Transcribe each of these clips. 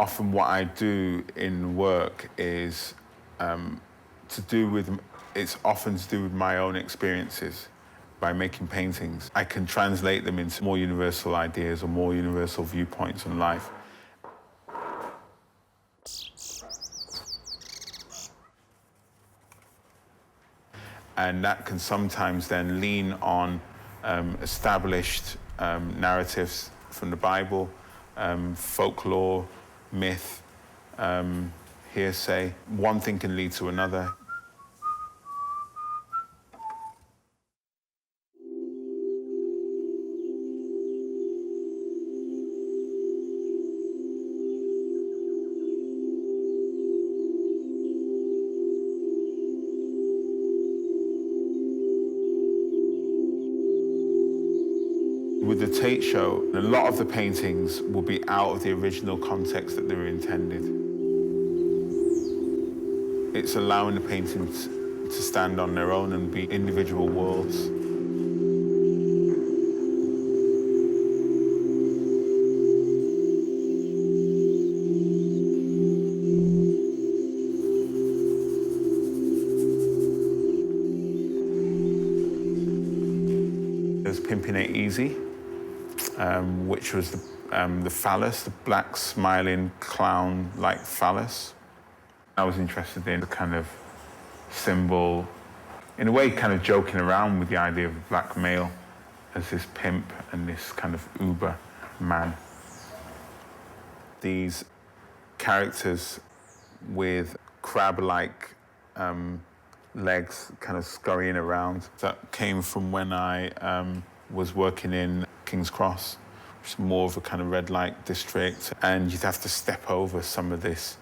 often what I do in work is it's often to do with my own experiences. By making paintings, I can translate them into more universal ideas or more universal viewpoints on life. And that can sometimes then lean on established narratives from the Bible, folklore, myth, hearsay. One thing can lead to another. With the Tate show, a lot of the paintings will be out of the original context that they were intended. It's allowing the paintings to stand on their own and be individual worlds. There's Pimpin' Ain't Easy, which was the phallus, the black smiling clown-like phallus. I was interested in the kind of symbol, in a way kind of joking around with the idea of the black male as this pimp and this kind of uber man. These characters with crab-like legs kind of scurrying around. That came from when I was working in King's Cross, which is more of a kind of red light district, and you'd have to step over some of this,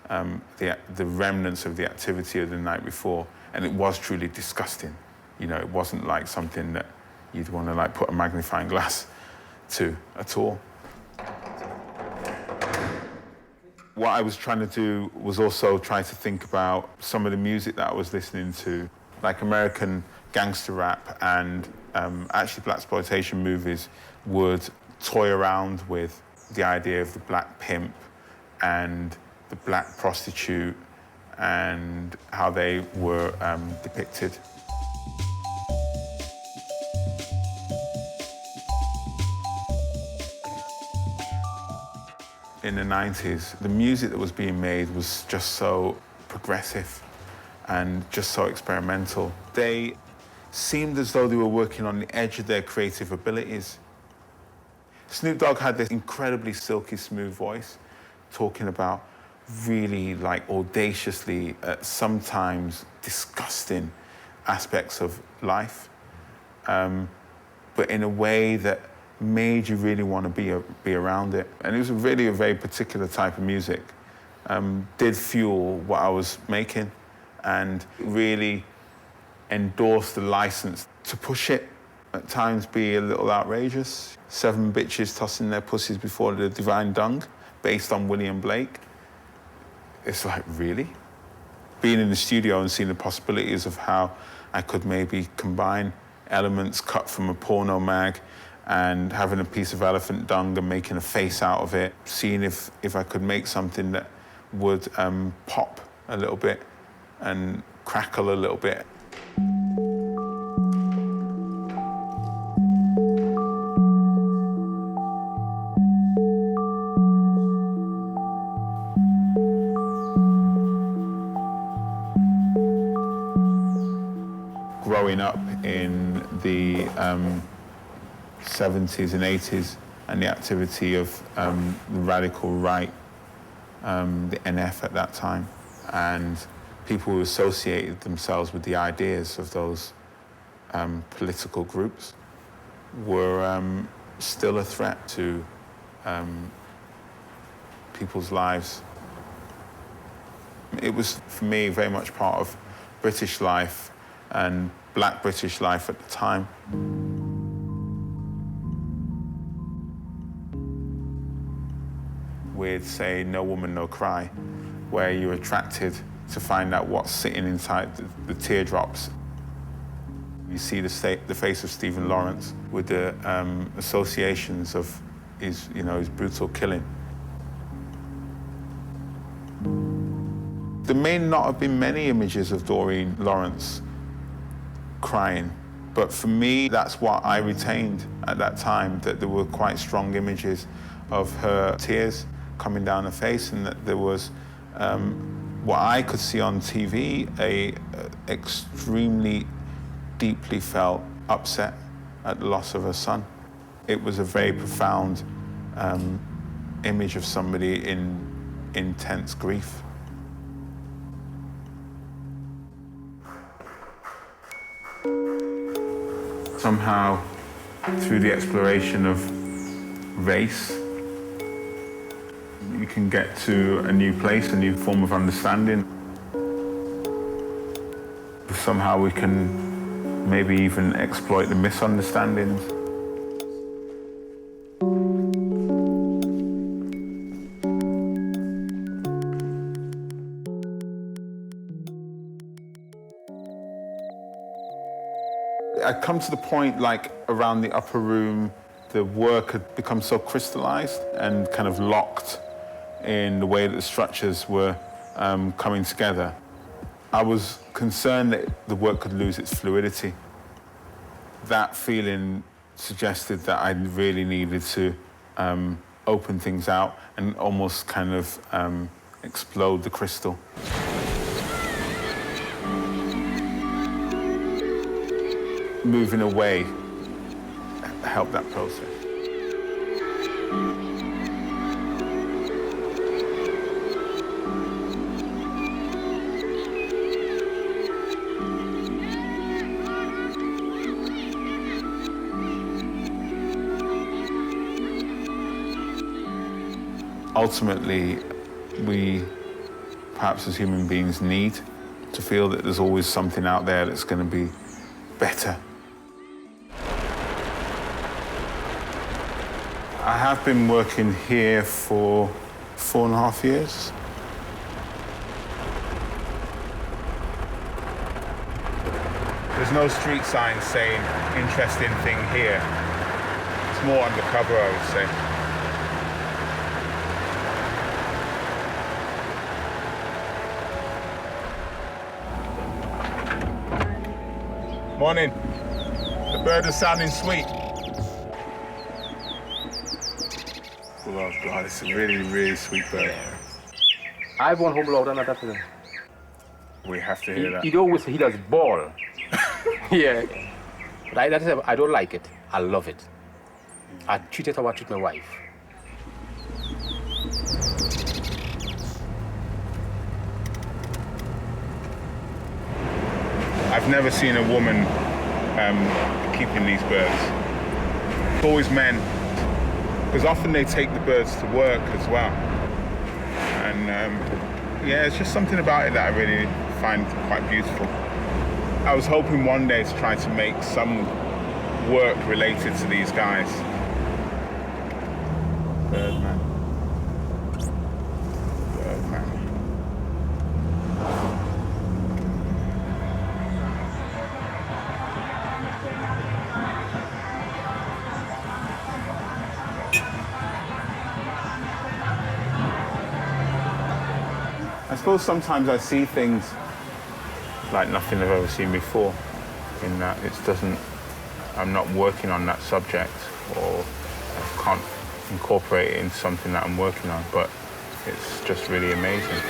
the remnants of the activity of the night before, and it was truly disgusting. You know, it wasn't like something that you'd want to like put a magnifying glass to at all. What I was trying to do was also try to think about some of the music that I was listening to, like American gangster rap and actually blaxploitation movies would toy around with the idea of the black pimp and the black prostitute and how they were depicted. In the 90s, the music that was being made was just so progressive and just so experimental. They seemed as though they were working on the edge of their creative abilities. Snoop Dogg had this incredibly silky smooth voice, talking about really like audaciously, sometimes disgusting aspects of life, but in a way that made you really want to be around it. And it was really a very particular type of music. Did fuel what I was making and really endorsed the license to push it, at times be a little outrageous. 7 bitches tossing their pussies before the divine dung, based on William Blake. It's like, really? Being in the studio and seeing the possibilities of how I could maybe combine elements cut from a porno mag and having a piece of elephant dung and making a face out of it, seeing if I could make something that would pop a little bit and crackle a little bit. Growing up in the 70s and 80s and the activity of the radical right, the NF at that time, and people who associated themselves with the ideas of those political groups were still a threat to people's lives. It was, for me, very much part of British life and Black British life at the time. With, say, No Woman, No Cry, where you're attracted to find out what's sitting inside the teardrops. You see the face of Stephen Lawrence with the associations of his brutal killing. There may not have been many images of Doreen Lawrence crying, but for me, that's what I retained at that time, that there were quite strong images of her tears coming down her face, and that there was what I could see on TV, a extremely deeply felt upset at the loss of her son. It was a very profound image of somebody in intense grief. Somehow, through the exploration of race, you can get to a new place, a new form of understanding. Somehow we can maybe even exploit the misunderstandings. I'd come to the point, like, around the upper room, the work had become so crystallized and kind of locked in the way that the structures were coming together. I was concerned that the work could lose its fluidity. That feeling suggested that I really needed to open things out and almost kind of explode the crystal. Moving away helped that process. Ultimately, we, perhaps as human beings, need to feel that there's always something out there that's going to be better. I have been working here for 4.5 years. There's no street sign saying interesting thing here. It's more undercover, I would say. Morning. The bird is sounding sweet. Oh God, it's a really, really sweet bird. I have one humble order, not that. We have to hear that. He does ball. Yeah. But I don't like it. I love it. I treat it how I treat my wife. I've never seen a woman keeping these birds. It's always men, because often they take the birds to work as well. And yeah, it's just something about it that I really find quite beautiful. I was hoping one day to try to make some work related to these guys. Birdman. Birdman. I suppose sometimes I see things like nothing I've ever seen before, in that I'm not working on that subject, or I can't incorporate it into something that I'm working on, but it's just really amazing.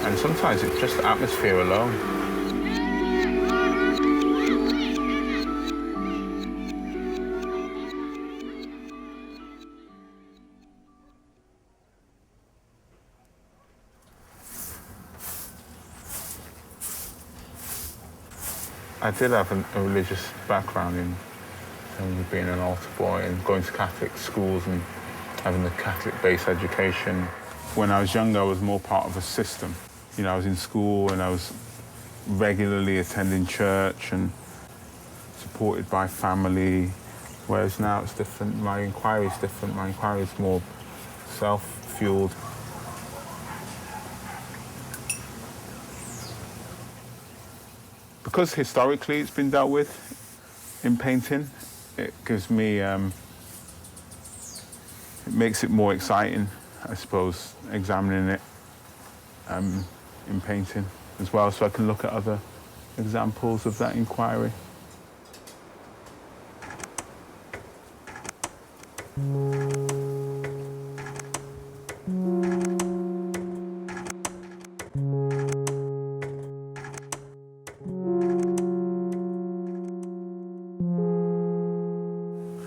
And sometimes it's just the atmosphere alone. I did have a religious background in terms of being an altar boy and going to Catholic schools and having the Catholic-based education. When I was younger, I was more part of a system. You know, I was in school and I was regularly attending church and supported by family, whereas now it's different. My inquiry is different. My inquiry is more self-fueled. Because historically it's been dealt with in painting, it gives me It makes it more exciting, I suppose, examining it in painting as well, so I can look at other examples of that inquiry.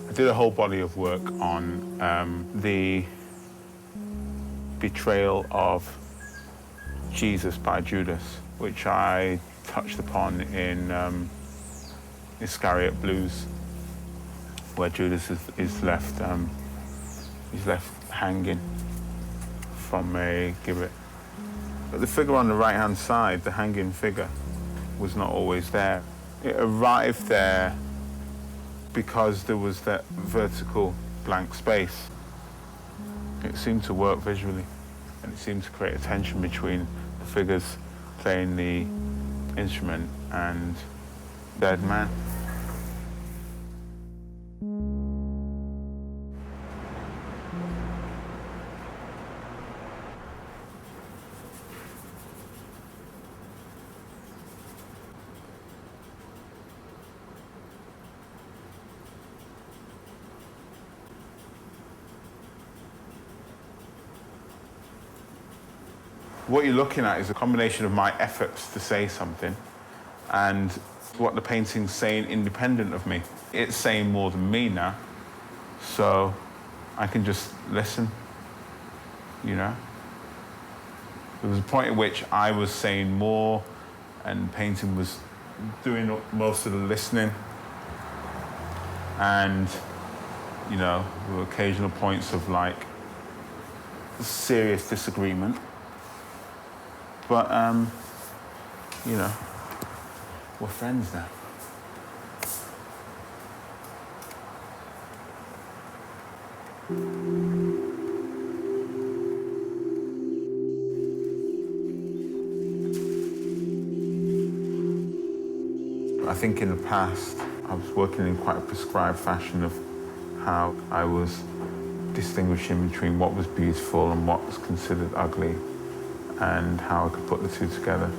I did a whole body of work on the betrayal of Jesus by Judas, which I touched upon in Iscariot Blues, where Judas is left hanging from a gibbet. But the figure on the right-hand side, the hanging figure, was not always there. It arrived there because there was that vertical blank space. It seemed to work visually, and it seemed to create a tension between the figures playing the instrument and the dead man. What you're looking at is a combination of my efforts to say something and what the painting's saying independent of me. It's saying more than me now, so I can just listen, you know? There was a point at which I was saying more and painting was doing most of the listening, and, you know, there were occasional points of, like, serious disagreement. But, you know, we're friends now. I think in the past, I was working in quite a prescribed fashion of how I was distinguishing between what was beautiful and what was considered ugly, and how I could put the two together.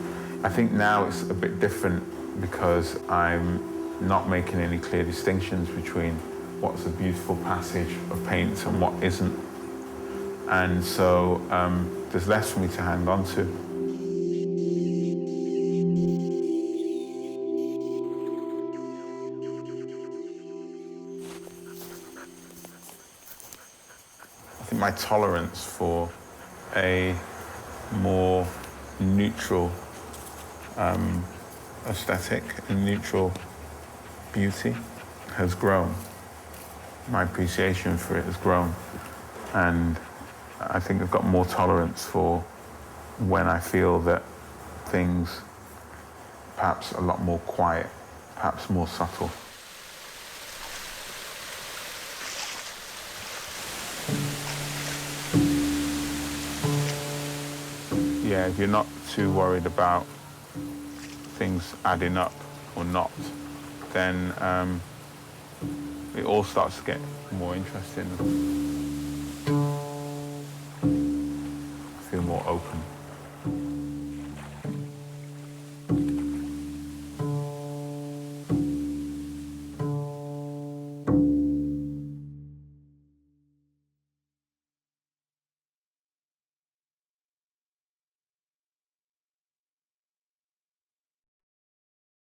I think now it's a bit different because I'm not making any clear distinctions between what's a beautiful passage of paint and what isn't. And so there's less for me to hang on to. I think my tolerance for a more neutral aesthetic and neutral beauty has grown. My appreciation for it has grown, and I think I've got more tolerance for when I feel that things perhaps a lot more quiet, perhaps more subtle. Yeah, if you're not too worried about things adding up or not, then it all starts to get more interesting. I feel more open.